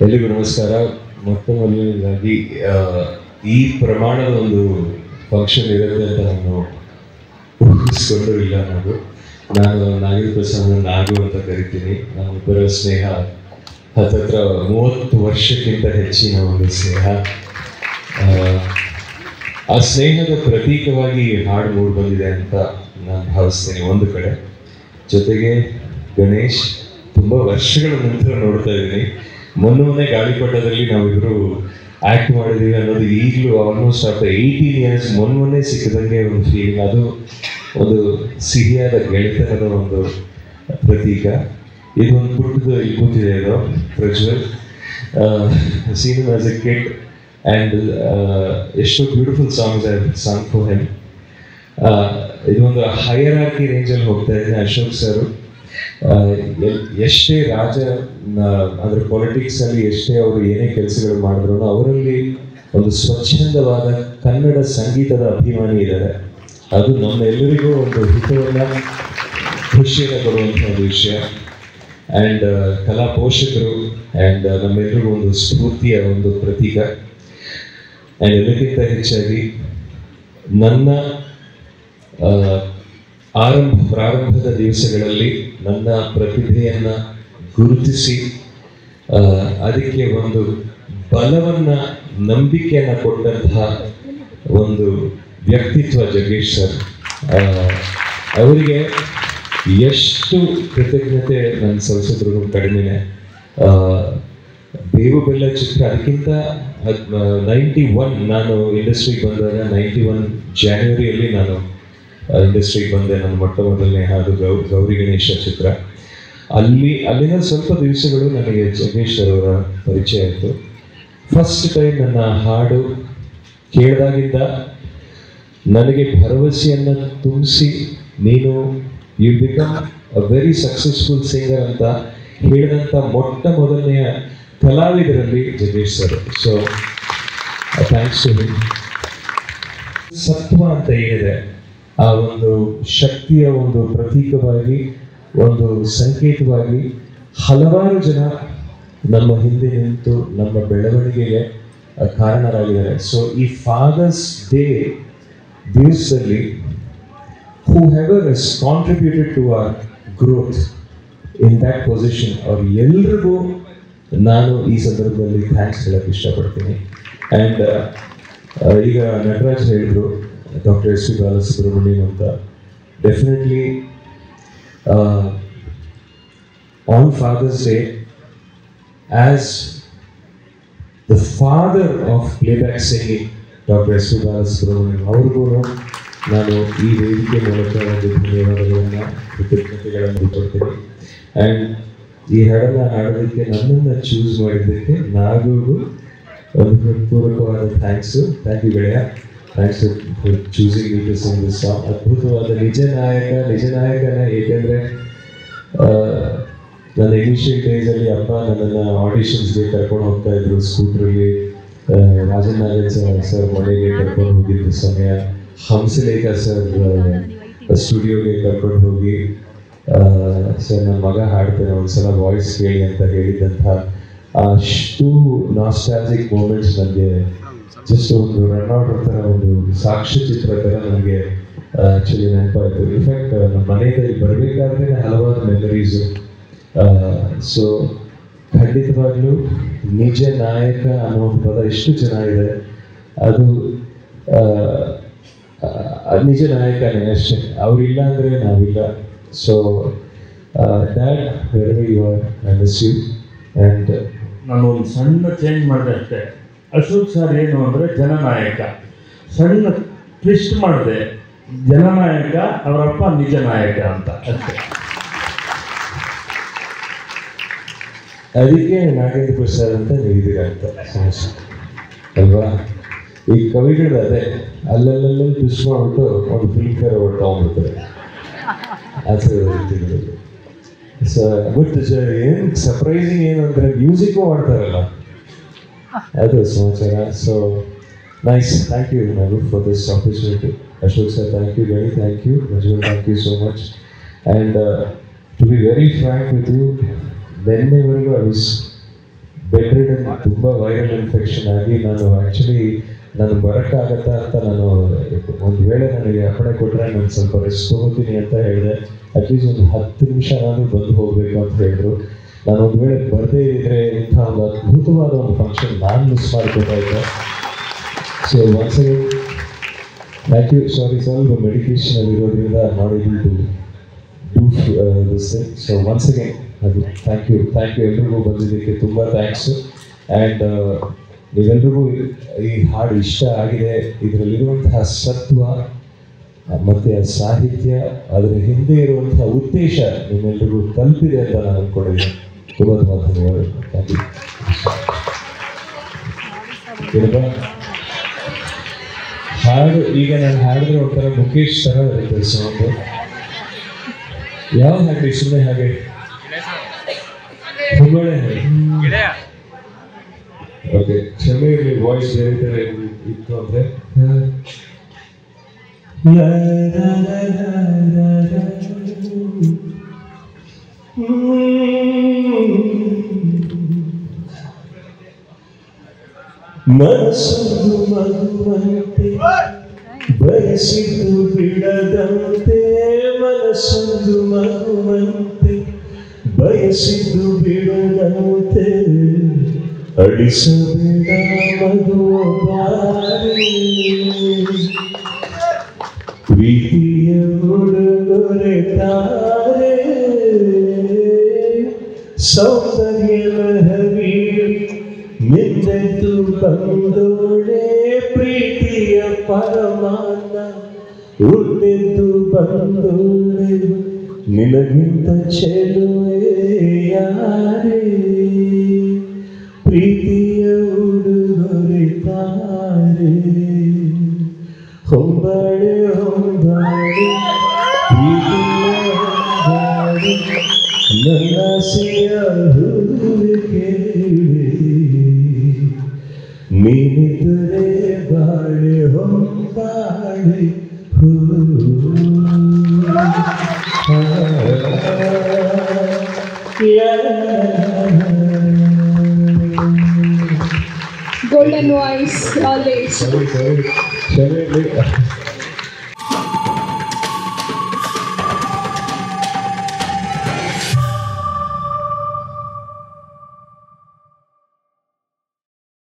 ಎಲ್ಲಿಗೂ ನಮಸ್ಕಾರ. ಮೊಟ್ಟ ಮೊದಲನೇದಾಗಿ ಈ ಪ್ರಮಾಣದ ಒಂದು ಫಂಕ್ಷನ್ ಇರುತ್ತೆ ಅಂತ ನಾನು ಊಹಿಸ್ಕೊಂಡು ಇಲ್ಲ. ನಾನು ನಾಗೇಂದ್ರ ಪ್ರಸಾದ್ ನಾಗು ಅಂತ ಕರಿತೀನಿ. ನಮ್ಮಿಬ್ಬರ ಸ್ನೇಹ ಹತ್ತತ್ರ 30 ವರ್ಷಕ್ಕಿಂತ ಹೆಚ್ಚಿನ ಒಂದು ಸ್ನೇಹ. ಆ ಸ್ನೇಹದ ಪ್ರತೀಕವಾಗಿ ಹಾಡು ಮೂಡಿ ಬಂದಿದೆ ಅಂತ ನಾನು ಭಾವಿಸ್ತೇನೆ ಒಂದು ಕಡೆ. ಜೊತೆಗೆ ಗಣೇಶ್ ತುಂಬ ವರ್ಷಗಳ ನಂತರ ನೋಡ್ತಾ ಇದ್ದೀನಿ. ಮೊನ್ನೆ ಗಾಳಿಪಟದಲ್ಲಿ ನಾವಿಬ್ಬರು ಆ್ಯಕ್ಟ್ ಮಾಡಿದ್ದೀವಿ ಅನ್ನೋದು ಈಗಲೂ ಆಲ್ಮೋಸ್ಟ್ ಆಫ್ಟರ್ 18 ಇಯರ್ಸ್ ಮೊನ್ನೆ ಸಿಕ್ಕಿದಂಗೆ ಒಂದು ಫೀಲಿಂಗ್. ಅದು ಒಂದು ಸಿಹಿಯಾದ ಗೆಳೆತನದ ಒಂದು ಪ್ರತೀಕ. ಇದು ಒಂದು ಪುಟ್ಟದು ಇಲ್ಲಿ ಕೂತಿದೆ, ಇದು Prajwal seen as a kid and ಎಷ್ಟೋ beautiful songs I song for him. ಇದೊಂದು ಹೈಯರಾರ್ಕಿ ರೇಂಜಲ್ಲಿ ಹೋಗ್ತಾ ಇದೆ. ಅಶೋಕ್ ಸರ್ ಎಷ್ಟೇ ಅಂದರೆ ಪೊಲಿಟಿಕ್ಸಲ್ಲಿ ಎಷ್ಟೇ ಅವರು ಏನೇ ಕೆಲಸಗಳು ಮಾಡಿದ್ರು ಅವರಲ್ಲಿ ಒಂದು ಸ್ವಚ್ಛಂದವಾದ ಕನ್ನಡ ಸಂಗೀತದ ಅಭಿಮಾನಿ ಇದ್ದಾರೆ. ಅದು ನಮ್ಮೆಲ್ಲರಿಗೂ ಒಂದು ಹಿತವನ್ನು ಖುಷಿಯನ್ನು ಕೊಡುವಂಥ ಒಂದು ವಿಷಯ. ಆ್ಯಂಡ್ ಕಲಾ ಪೋಷಕರು ಆ್ಯಂಡ್ ನಮ್ಮೆಲ್ಲರಿಗೂ ಒಂದು ಸ್ಫೂರ್ತಿಯ ಒಂದು ಪ್ರತೀಕ. ಆ್ಯಂಡ್ ಎಲ್ಲಕ್ಕಿಂತ ಹೆಚ್ಚಾಗಿ ನನ್ನ ಪ್ರಾರಂಭದ ದಿವಸಗಳಲ್ಲಿ ನನ್ನ ಪ್ರತಿಭೆಯನ್ನು ಗುರುತಿಸಿ ಅದಕ್ಕೆ ಒಂದು ಬಲವನ್ನು, ನಂಬಿಕೆಯನ್ನು ಕೊಟ್ಟಂತಹ ಒಂದು ವ್ಯಕ್ತಿತ್ವ ಜಗ್ಗೇಶ್ ಸರ್. ಅವರಿಗೆ ಎಷ್ಟು ಕೃತಜ್ಞತೆ ನನ್ನ ಸಲ್ಲಿಸಿದ್ರು ಕಡಿಮೆನೆ. ಬೇವು ಬೆಲ್ಲ ಚಿತ್ರ ಅದಕ್ಕಿಂತ 91 ನಾನು ಇಂಡಸ್ಟ್ರಿಗೆ ಬಂದಾಗ 91 ಜಾನ್ವರಿಯಲ್ಲಿ ನಾನು ಇಂಡಸ್ಟ್ರಿಗೆ ಬಂದೆ. ನನ್ನ ಮೊಟ್ಟ ಮೊದಲನೇ ಹಾಡು ಗೌರಿ ಗಣೇಶ ಚಿತ್ರ. ಅಲ್ಲಿನ ಸ್ವಲ್ಪ ದಿವಸಗಳು ನನಗೆ ಜಗ್ಗೇಶ್ ಅವರ ಪರಿಚಯ ಆಯಿತು. ಫಸ್ಟ್ ಟೈಮ್ ನನ್ನ ಹಾಡು ಕೇಳಿದಾಗಿಂದ ನನಗೆ ಭರವಸೆಯನ್ನು ತುಂಬಿಸಿ, ನೀನು you become a very successful singer ಅಂತ ಹೇಳಿದಂಥ ಮೊಟ್ಟ ಮೊದಲನೆಯ ಕಲಾವಿದರಲ್ಲಿ Jaggesh sir. So thanks to him. ಸತ್ವ ಅಂತ ಏನಿದೆ, ಆ ಒಂದು ಶಕ್ತಿಯ ಒಂದು ಪ್ರತೀಕವಾಗಿ, ಒಂದು ಸಂಕೇತವಾಗಿ ಹಲವಾರು ಜನ ನಮ್ಮ ಹಿಂದೆ ನಿಂತು ನಮ್ಮ ಬೆಳವಣಿಗೆಗೆ ಕಾರಣರಾಗಿದ್ದಾರೆ. ಸೊ ಈ ಫಾದರ್ಸ್ ಡೇ ದಿವಸದಲ್ಲಿ whoever has contributed to our growth in that position, ಅವ್ರು ಎಲ್ರಿಗೂ ನಾನು ಈ ಸಂದರ್ಭದಲ್ಲಿ ಥ್ಯಾಂಕ್ಸ್ ಹೇಳಕ್ಕೆ ಇಷ್ಟಪಡ್ತೀನಿ. ಆ್ಯಂಡ್ ಈಗ ನಟರಾಜ್ ಹೇಳಿದ್ರು ಡಾಕ್ಟರ್ ಎಸ್ ಪಿ ಬಾಲಸುಬ್ರಹ್ಮಣ್ಯಂ ಅಂತ. Definitely on father's day, as the father of playback singing doctor S P Balasubrahmanyam ಅವ್ರಿಗೂ ನಾನು ಈ ವೇದಿಕೆ ಮೂಲಕ ಒಂದು ಧನ್ಯವಾದಗಳನ್ನು, ಕೃತಜ್ಞತೆಗಳನ್ನು ಕೊಡ್ತೀನಿ. ಆ್ಯಂಡ್ ಈ ಹಾಡನ್ನು ಹಾಡೋದಕ್ಕೆ ನನ್ನನ್ನು ಚೂಸ್ ಮಾಡಿದ್ದಕ್ಕೆ ನಾಗೂಗೂ ಒಂದು ಪೂರ್ವಕವಾದ ಥ್ಯಾಂಕ್ಸು. ಥ್ಯಾಂಕ್ ಯು ಗೆಳೆಯ. Thanks for choosing me to sing this song. ಅದ್ಭುತವಾದ ನಿಜ ನಾಯಕನ. ಏಕೆಂದರೆ ನನ್ನ ಇನಿಷಿಯಲ್ ಡೇಸಲ್ಲಿ ಅಪ್ಪ ನನ್ನನ್ನು ಆಡಿಷನ್ಸ್ಗೆ ಕರ್ಕೊಂಡು ಹೋಗ್ತಾ ಇದ್ರು ಸ್ಕೂಟ್ರಲ್ಲಿ. ರಾಜನ್ ನಾಗೇಂದ್ರ ಸರ್ ಮನೆಗೆ ಕರ್ಕೊಂಡು ಹೋಗಿದ್ದ ಸಮಯ, ಹಂಸಲೇಖ ಸರ್ ಸ್ಟುಡಿಯೋಗೆ ಕರ್ಕೊಂಡು ಹೋಗಿ ಸರ್ ನನ್ನ ಮಗ ಹಾಡ್ತೇನೆ ಒಂದ್ಸಲ ವಾಯ್ಸ್ ಕೇಳಿ ಅಂತ ಹೇಳಿದ್ದಂಥ ಅಷ್ಟು ನಾಸ್ಟಾಲ್ಜಿಕ್ ಮೂಮೆಂಟ್ಸ್ ನನಗೆ ಜಸ್ಟ್ ಒಂದು ರನ್ಔಟ್ ಥರ, ಒಂದು ಸಾಕ್ಷ್ಯಚಿತ್ರ ಥರ ನನಗೆ ಆ್ಯಕ್ಚುಲಿ ನೆನಪಾಯಿತು. ಇನ್ಫ್ಯಾಕ್ಟ್ ನಮ್ಮ ಮನೆಯಲ್ಲಿ ಬರಬೇಕಾದ್ರೆ ಹಲವಾರು ಮೆಮರೀಸು. ಸೊ ಖಂಡಿತವಾಗ್ಲೂ ನಿಜ ನಾಯಕ ಅನ್ನೋ ಒಂದು ಪದ ಎಷ್ಟು ಚೆನ್ನಾಗಿದೆ. ಅದು ನಿಜ ನಾಯಕನೇ ಅಷ್ಟೇ, ಅವರಿಲ್ಲ ಅಂದರೆ ನಾವಿಲ್ಲ. So dad very you are, I miss you. And ನಾನು ಒಂದು ಸಣ್ಣ ಚೇಂಜ್ ಮಾಡಿದೆ ಅಷ್ಟೇ. ಅಶೋಕ್ ಸರ್ ಏನು ಅಂದರೆ ಜನನಾಯಕ, ಸಣ್ಣ ಟ್ವಿಸ್ಟ್ ಮಾಡಿದೆ, ಜನನಾಯಕ ಅವರಪ್ಪ ನಿಜ ನಾಯಕ ಅಂತ ಅಷ್ಟೇ. ಅದಕ್ಕೆ ನಾಗೇಂದ್ರ ಪ್ರಸಾದ್ ಅಂತ ನೀವಿದ್ದೀರ ಅಂತ ಸಮಸ್ಯೆ ಅಲ್ವಾ? ಈ ಕವಿಗಳು ಅದೇ ಅಲ್ಲಲ್ಲಲ್ಲಿ ಟ್ವಿಸ್ಟ್ ಮಾಡಿಬಿಟ್ಟು ಒಂದು ಫಿಲ್ಮ್ ಫೇರ್ ಅವಾರ್ಡ್ ತೊಗೊಂಡ್ಬಿಡ್ತಾರೆ. ಸೊ ಬಟ್ ಏನು ಸರ್ಪ್ರೈಸಿಂಗ್ ಏನು ಅಂದರೆ ಮ್ಯೂಸಿಕ್ಕು ಮಾಡ್ತಾರಲ್ಲ, ಅದು ಸಮಾಚಾರ. So nice. Thank you Nagu for this opportunity. Ashok sir, thank you, Gani, thank you. Rajul, thank you so much. And to be very frank with you, whenever I was bed ridden, ತುಂಬ viral infection ಆಗಿ ನಾನು ಬರೋಕ್ಕಾಗತ್ತಾ ಅಂತ ನಾನು ಒಂದು ವೇಳೆ ನನಗೆ ಅಪ್ಪಣೆ ಕೊಟ್ಟರೆ ನಾನು ಸ್ವಲ್ಪ ರೆಸ್ಟ್ ತೊಗೋತೀನಿ ಅಂತ ಹೇಳಿದೆ. ಅಟ್ಲೀಸ್ಟ್ ಒಂದು 10 ನಿಮಿಷ ನಾನು ಬಂದು ಹೋಗಬೇಕು ಅಂತ ಹೇಳಿದ್ರು. ನಾನು ಒಂದು ವೇಳೆ ಬರದೇ ಇದ್ದರೆ ಇಂಥ ಒಂದು ಅದ್ಭುತವಾದ ಒಂದು ಫಂಕ್ಷನ್ ನಾನು ಮಿಸ್ ಮಾಡ್ಬೇಕಾಯ್ತು. So once again thank you. Sorry, ಸ್ವಲ್ಪ ಮೆಡಿಕೇಶನ್ ಇರೋದ್ರಿಂದ not able to do this thing. So once again ಅದು ಥ್ಯಾಂಕ್ ಯು ಎಲ್ರಿಗೂ ಬಂದಿದ್ದಕ್ಕೆ ತುಂಬ ಥ್ಯಾಂಕ್ಸು. ಆ್ಯಂಡ್ ನೀವೆಲ್ರಿಗೂ ಈ ಹಾಡು ಇಷ್ಟ ಆಗಿದೆ. ಇದರಲ್ಲಿರುವಂತಹ ಸತ್ವ ಮತ್ತು ಸಾಹಿತ್ಯ, ಅದರ ಹಿಂದೆ ಇರುವಂತಹ ಉದ್ದೇಶ ನಿಮ್ಮೆಲ್ರಿಗೂ ತಲುಪಿದೆ ಅಂತ ನಾನು ಅಂದ್ಕೊಂಡಿದ್ದೀನಿ. ತುಂಬ ಧನ್ಯವಾದಗಳು. Thank you. ಹಾಡು ಈಗ ನಾನು ಹಾಡಿದ್ರೆ ಒಂಥರ ಮುಖೇಶ್ ಥರ ಇರುತ್ತೆ ಸೌಂಡು. ಯಾವ ಹಾಗೆ ಸುಮ್ಮನೆ ಹಾಗೆ ತುಂಬಾನೇ ಓಕೆ, ಕ್ಷಮೆ ಇರಲಿ, ವಾಯ್ಸ್ ಬೇರೆ ಥರ ಇತ್ತು ಅಂದರೆ. ಮನಸ್ಸು ಮಗುವಂತೆ ಬಯಸಿದ್ದು ಬಿಡದಂತೆ, ಮನಸ್ಸೊಂದು ಮಗುವಂತೆ ಬಯಸಿದ್ದು ಬಿಡದಂತೆ, ಅಳಿಸಬೇಡ ಮಗುವ ಬಾರಿ, ಪ್ರೀತಿಯ ಉಡುಗೊರೆ ತಾರೆ, ಸೌಂದರ್ಯ ಲಹರಿ ಮಿಂದೆದ್ದು ಬಂದೋಳೆ, ಪ್ರೀತಿಯ ಪರಮಾನ ಉಳ್ಳೆದ್ದು ಬಂದೋಳೆ, ನಿನಗಿಂತ ಚೆಲುವೆ ಯಾರೇ, ಪ್ರೀತಿಯ ಉಡುಗೊರೆ ತಾರೆ, ಹೊಂಬಾಳೆ ಹೊಂಬಾಳೆ ಪ್ರೀತಿಯ ಹೊಂಬಾಳೆ, ನನ್ನಾಸೆಯ ಹೂವೆ ಕೇಳಿ, ನೀನಿದ್ದರೆ ಬಾಳೆ ಹೊಂಬಾಳೆ ಹೂ. Golden voice always. Sorry.